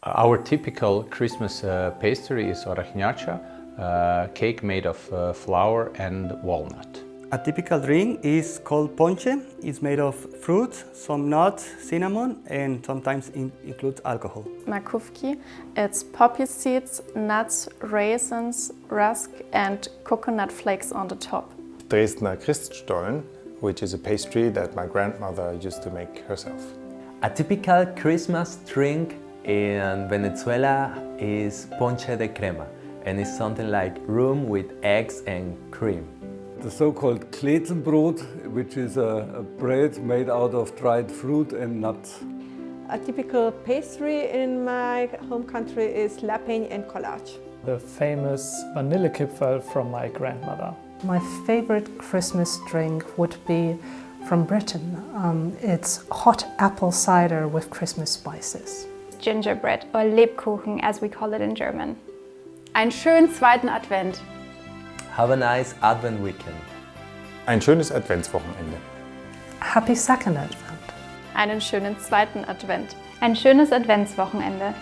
Our typical Christmas pastry is orechnjacha, cake made of flour and walnut. A typical drink is called ponche. It's made of fruit, some nuts, cinnamon, and sometimes includes alcohol. Makówki, it's poppy seeds, nuts, raisins, rusk and coconut flakes on the top. Dresdner Christstollen, which is a pastry that my grandmother used to make herself. A typical Christmas drink in Venezuela is ponche de crema, and it's something like rum with eggs and cream. The so-called Klezenbrot, which is a bread made out of dried fruit and nuts. A typical pastry in my home country is lapin and collage. The famous Vanillekipferl from my grandmother. My favorite Christmas drink would be from Britain. It's hot apple cider with Christmas spices. Gingerbread or Lebkuchen as we call it in German. Einen schönen zweiten Advent. Have a nice Advent weekend. Ein schönes Adventswochenende. Happy second Advent. Einen schönen zweiten Advent. Ein schönes Adventswochenende.